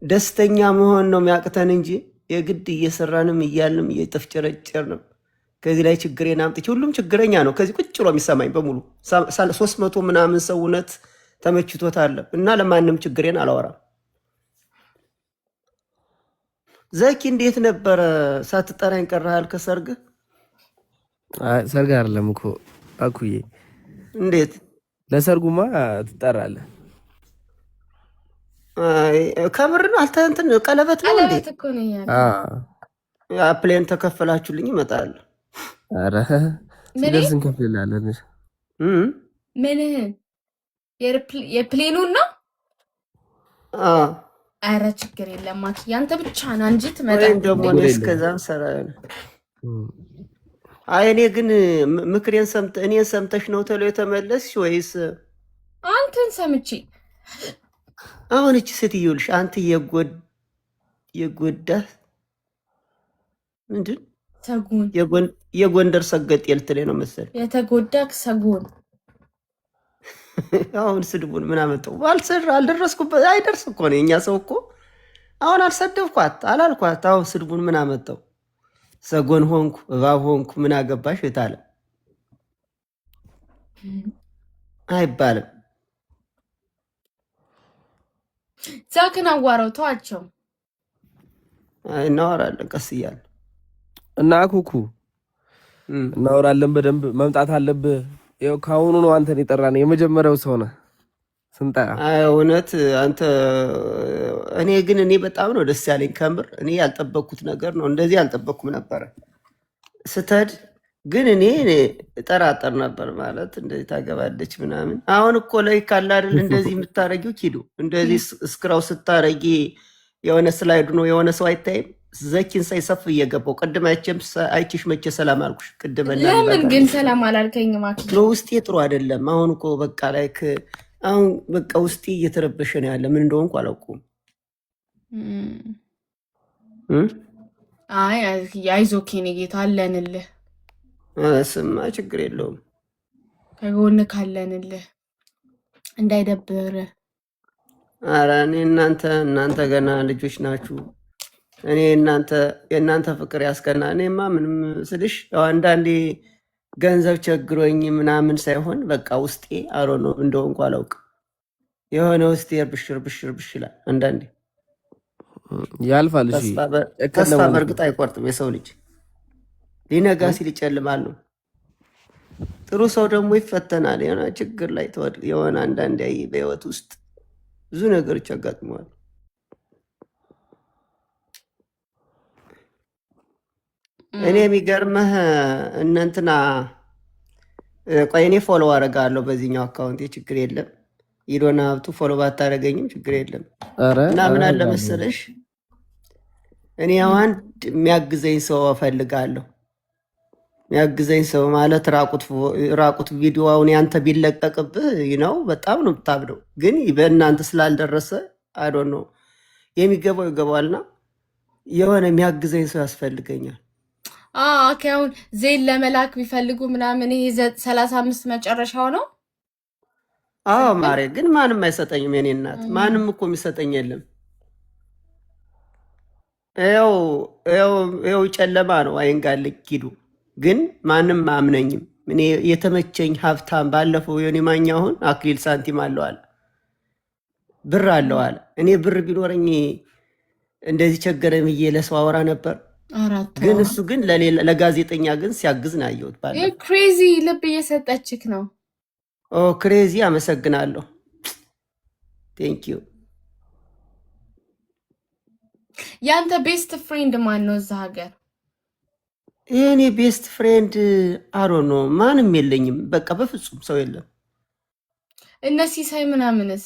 ደስተኛ መሆን ነው የሚያቅተን እንጂ የግድ እየሰራንም እያልንም እየተፍጨረጨርንም ከዚህ ላይ ችግሬን አምጥቼ ሁሉም ችግረኛ ነው። ከዚህ ቁጭ ብሎ የሚሰማኝ በሙሉ 300 ምናምን ሰው እውነት ተመችቶታል እና ለማንም ችግሬን አላወራም። ዘኪ እንዴት ነበረ? ሳትጠራኝ ቀረሃል ከሰርግ? ሰርግ አይደለም እኮ አኩዬ። እንዴት ለሰርጉማ ትጠራለህ? ከምር ነው። እንትን ቀለበት ነው እንዴ? ፕሌን ተከፈላችሁልኝ እመጣለሁ። ኧረ ሲደርስ እንከፍልልሃለን። ምንህን የፕሌኑን ነው? ኧረ ችግር የለም ማኪ፣ ያንተ ብቻ ና እንጂ ትመጣለህ። እስከዛም ሰራ። አይ እኔ ግን ምክሬን እኔን ሰምተሽ ነው ተሎ የተመለስሽ ወይስ አንተን ሰምቼ? አሁን እቺ ስትይውልሽ አንተ የጎዳህ ምንድን ሰጉን የጎንደር ሰገጤ ልትለኝ ነው መሰለኝ። የተጎዳክ ሰጉን። አሁን ስድቡን ምን አመጣው? አልደረስኩበት። አይደርስ እኮ ነው የእኛ ሰው እኮ። አሁን አልሰደብኳት አላልኳት። አሁን ስድቡን ምን አመጣው? ሰጎን ሆንኩ እባብ ሆንኩ ምን አገባሽ የታለ አይባልም። ዛክን አዋራው ተዋቸው። እናወራለን ቀስ እያልን እና ኩኩ እናወራለን። በደንብ መምጣት አለብህ። ይኸው ከአሁኑ ነው አንተን የጠራን። የመጀመሪያው ሰው ነህ ስንጠራ። እውነት አንተ እኔ በጣም ነው ደስ ያለኝ ከምር። እኔ ያልጠበቅኩት ነገር ነው። እንደዚህ ያልጠበቅኩም ነበረ ስትሄድ ግን እኔ እጠራጠር ነበር ማለት እንደዚህ ታገባለች ምናምን። አሁን እኮ ላይ ካለ አይደል እንደዚህ የምታረጊው ኪዱ እንደዚህ እስክራው ስታረጊ የሆነ ስላይዱ ነው የሆነ ሰው አይታይም። ዘኪን ሳይሰፍ እየገባው ቅድም አይቼሽ መቼ ሰላም አልኩሽ? ቅድም ለምን ግን ሰላም አላልከኝ? ማለት ነው ውስጤ ጥሩ አይደለም። አሁን እኮ በቃ ላይክ አሁን በቃ ውስጤ እየተረበሸ ነው ያለ። ምን እንደሆንኩ አላውቅም። አይ አይዞህ የኔ ጌታ አለንልህ። ስማ ችግር የለውም ከጎን ካለንልህ እንዳይደብር። ኧረ እኔ እናንተ ገና ልጆች ናችሁ። እኔ የእናንተ ፍቅር ያስቀና። እኔማ ምንም ስልሽ አንዳንዴ ገንዘብ ቸግሮኝ ምናምን ሳይሆን በቃ ውስጤ አሮ ነው እንደሆንኩ አላውቅም። የሆነ ውስጤ ብሽር ይላል አንዳንዴ። ያልፋል። ተስፋ በእርግጥ አይቆርጥም የሰው ልጅ። ሊነጋ ሲል ይጨልማል ነው። ጥሩ ሰው ደግሞ ይፈተናል። የሆነ ችግር ላይ የሆነ አንዳንዴ በህይወት ውስጥ ብዙ ነገሮች ያጋጥመዋል። እኔ የሚገርመህ እነንትና ቆይ እኔ ፎሎ አደርጋለሁ በዚህኛው አካውንት ችግር የለም። ይዶና ሀብቱ ፎሎ ባታደርገኝም ችግር የለም። እና ምን አለ መሰለሽ እኔ አንድ የሚያግዘኝ ሰው እፈልጋለሁ። የሚያግዘኝ ሰው ማለት ራቁት ቪዲዮውን ያንተ ቢለቀቅብህ ነው በጣም ነው የምታብደው። ግን በእናንተ ስላልደረሰ አይዶ ነው የሚገባው ይገባዋልና የሆነ የሚያግዘኝ ሰው ያስፈልገኛል። አሁን ዜን ለመላክ ቢፈልጉ ምናምን ይሄ 35 መጨረሻው ነው። አዎ ማሬ፣ ግን ማንም አይሰጠኝም። የኔ እናት ማንም እኮ የሚሰጠኝ የለም። ይኸው ጨለማ ነው አይንጋልኝ ኪዱ። ግን ማንም አምነኝም። እኔ የተመቸኝ ሀብታም ባለፈው የኔ ማኛ አሁን አክሊል ሳንቲም አለው አለ፣ ብር አለው አለ። እኔ ብር ቢኖረኝ እንደዚህ ቸገረኝ ብዬ ለሰው አወራ ነበር። ግን እሱ ግን ለጋዜጠኛ ግን ሲያግዝ ነው ያየሁት። ክሬዚ ልብ እየሰጠችክ ነው። ክሬዚ አመሰግናለሁ። ቴንክ ዩ። ያንተ ቤስት ፍሬንድ ማን ነው እዛ ሀገር? የኔ ቤስት ፍሬንድ አሮ ነው። ማንም የለኝም። በቃ በፍጹም ሰው የለም። እነ ሲሳይ ምናምንስ?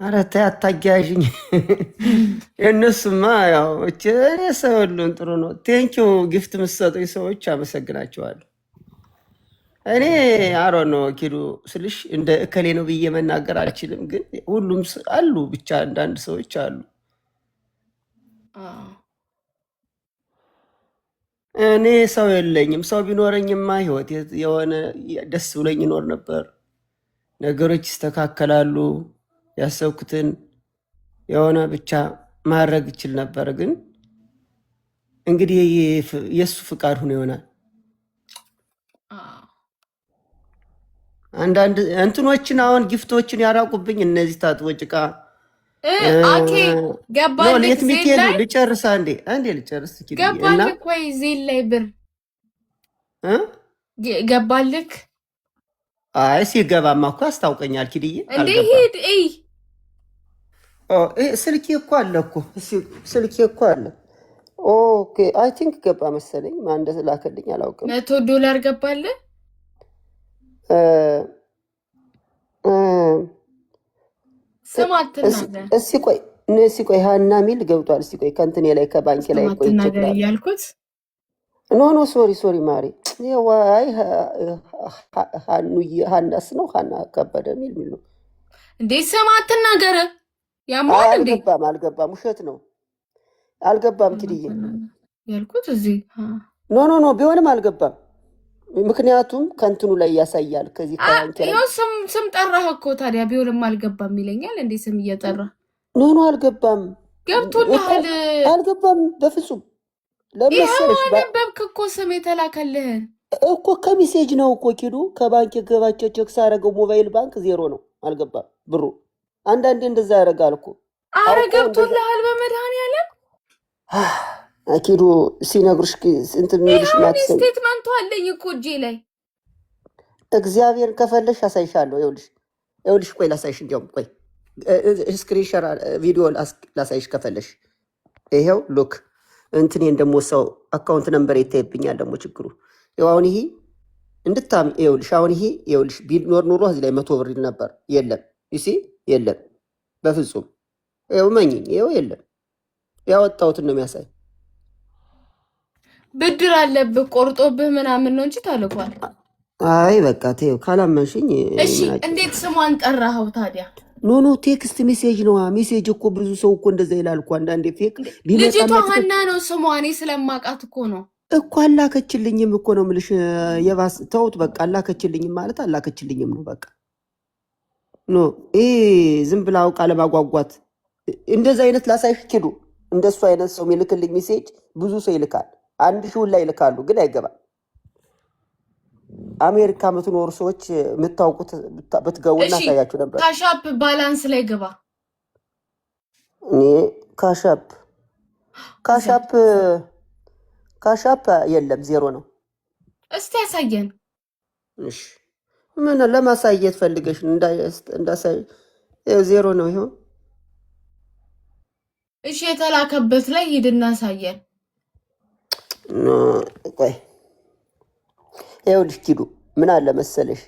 ኧረ ተይ አታያዥኝ። የእነሱማ ያው እኔ ሰው ሁሉን ጥሩ ነው። ቴንኪው ጊፍት የምትሰጡኝ ሰዎች አመሰግናቸዋለሁ። እኔ አሮ ነው ኪዱ ስልሽ እንደ እከሌ ነው ብዬ መናገር አልችልም። ግን ሁሉም አሉ ብቻ አንዳንድ ሰዎች አሉ። እኔ ሰው የለኝም። ሰው ቢኖረኝማ ህይወት የሆነ ደስ ብሎኝ ይኖር ነበር። ነገሮች ይስተካከላሉ። ያሰብኩትን የሆነ ብቻ ማድረግ ይችል ነበር። ግን እንግዲህ የእሱ ፍቃድ ሆኖ ይሆናል። አንዳንድ እንትኖችን አሁን ጊፍቶችን ያራቁብኝ እነዚህ ታጥቦ ጭቃ አኬ ገባልክ ዜል ላይ ልጨርስ አንዴ ልጨርስ ገባልክ ወይ ዜል ላይ ብር ገባልክ? አይ ሲገባማ እኮ አስታውቀኛል። ኪድዬ እንዴ ሂድ እይ ስልኬ እኮ አለ እኮ ስልኬ እኮ አለ። ኦኬ አይ ቲንክ ገባ መሰለኝ። ማን እንደላከልኝ አላውቅም። $100 ገባልህ? ስም አትናገር። እስኪ ቆይ ሃና ሚል ገብቷል። እስኪ ቆይ ከእንትኔ ላይ ከባንኬ ላይ ቆይ አትናገር እያልኩት ኖ ሶሪ ማሪ ዋይ ሃናስ ነው ሃና ከበደ ሚል ነው እንዴ? ስም አትናገር። ያማል እንዴ? አልገባም። ውሸት ነው። አልገባም። ኪድዬ ያልኩት እዚህ ኖ ቢሆንም አልገባም። ምክንያቱም ከእንትኑ ላይ ያሳያል። ከዚህ ያው ስም ጠራህ እኮ ታዲያ ቢሆንም አልገባም ይለኛል እንዴ? ስም እየጠራ ኖ አልገባም። ገብቶልሃል? አልገባም በፍጹም። ለምሳሌ ነበብክ እኮ ስም የተላከልህን እኮ ከሚሴጅ ነው እኮ ኪዱ ከባንክ የገባቸው ቼክ ሳረገው ሞባይል ባንክ 0 ነው። አልገባም ብሩ። አንዳንዴ እንደዛ ያደርጋል እኮ። አረ ገብቶልሃል በመድኃኒዓለም አኪዱ ሲነግሩሽ እንትን የሚልሽ ማለት ነው። ስቴትመንቱ አለኝ እኮ እጄ ላይ። እግዚአብሔር ከፈለሽ አሳይሻለሁ። ይኸውልሽ ቆይ ላሳይሽ። እንዲያውም ቆይ ስክሪንሾት ቪዲዮ ላሳይሽ ከፈለሽ። ይሄው ሉክ እንትኔን ደግሞ ሰው አካውንት ነምበር ይታይብኛል። ደግሞ ችግሩ ይኸው አሁን ይሄ እንድታም ይኸውልሽ አሁን ይሄ ይኸውልሽ ቢኖር ኑሮ እዚህ ላይ 100 ብር ይል ነበር። የለም ይሲ የለም በፍጹም። ይኸው መኝኝ ይኸው የለም። ያወጣሁትን ነው የሚያሳይ። ብድር አለብህ ቆርጦብህ ምናምን ነው እንጂ ታልኳል። አይ በቃ ተይው ካላመንሽኝ። እሺ እንዴት ስሟን ጠራኸው ታዲያ? ኖ ቴክስት ሜሴጅ ነው። ሜሴጅ እኮ ብዙ ሰው እኮ እንደዛ ይላል እኮ አንዳንዴ ፌክ ልጅቷ ሀና ነው ስሟ። እኔ ስለማውቃት እኮ ነው እኮ አላከችልኝም እኮ ነው የምልሽ። የባስ ተውት በቃ አላከችልኝም ማለት አላከችልኝም ነው በቃ። ኖ ዝም ብላ አውቃ ለማጓጓት እንደዛ አይነት ላሳይሽ ኪዱ። እንደሱ አይነት ሰው የሚልክልኝ ሜሴጅ ብዙ ሰው ይልካል። 1000 ላይ ይልካሉ ግን አይገባም። አሜሪካ የምትኖሩ ሰዎች የምታውቁት ብትገቡና አሳያችሁ ነበር። ካሻፕ ባላንስ ላይ ገባ። እኔ ካሻፕ የለም 0 ነው። እስቲ ያሳየን። እሺ ምን ለማሳየት ፈልገሽ እንዳሳይ 0 ነው ይሁን። እሺ የተላከበት ላይ ሂድና አሳየን። ቆይ ይኸውልሽ ኪዱ ምን አለ መሰለሽ፣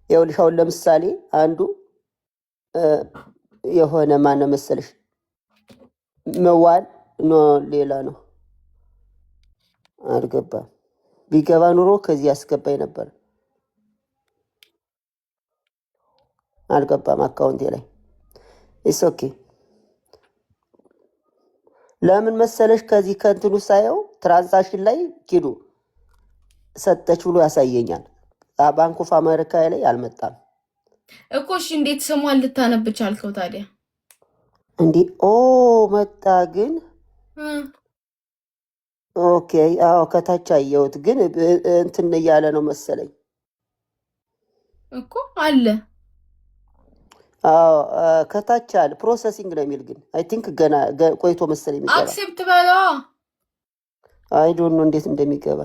ይኸውልሽ አሁን ለምሳሌ አንዱ የሆነ ማነው መሰለሽ መዋል ሌላ ነው። አልገባም። ቢገባ ኑሮ ከዚህ ያስገባኝ ነበር። አልገባም አካውንቴ ላይ። ኢትስ ኦኬ። ለምን መሰለሽ ከዚህ ከእንትኑ ሳየው ትራንዛክሽን ላይ ኪዱ ሰጠች ብሎ ያሳየኛል። ባንክ ኦፍ አሜሪካ ላይ አልመጣም እኮ። እሺ እንዴት ስሟን ልታነብ ቻልከው ታዲያ? እንዴ መጣ ግን ኦኬ። አዎ ከታች አየሁት ግን እንትን እያለ ነው መሰለኝ እኮ አለ። አዎ ከታች አለ ፕሮሰሲንግ ነው የሚል ግን አይ ቲንክ ገና ቆይቶ መሰለኝ የሚገባ። አክሴፕት በለው። አይ ዶንት ኖ እንዴት እንደሚገባ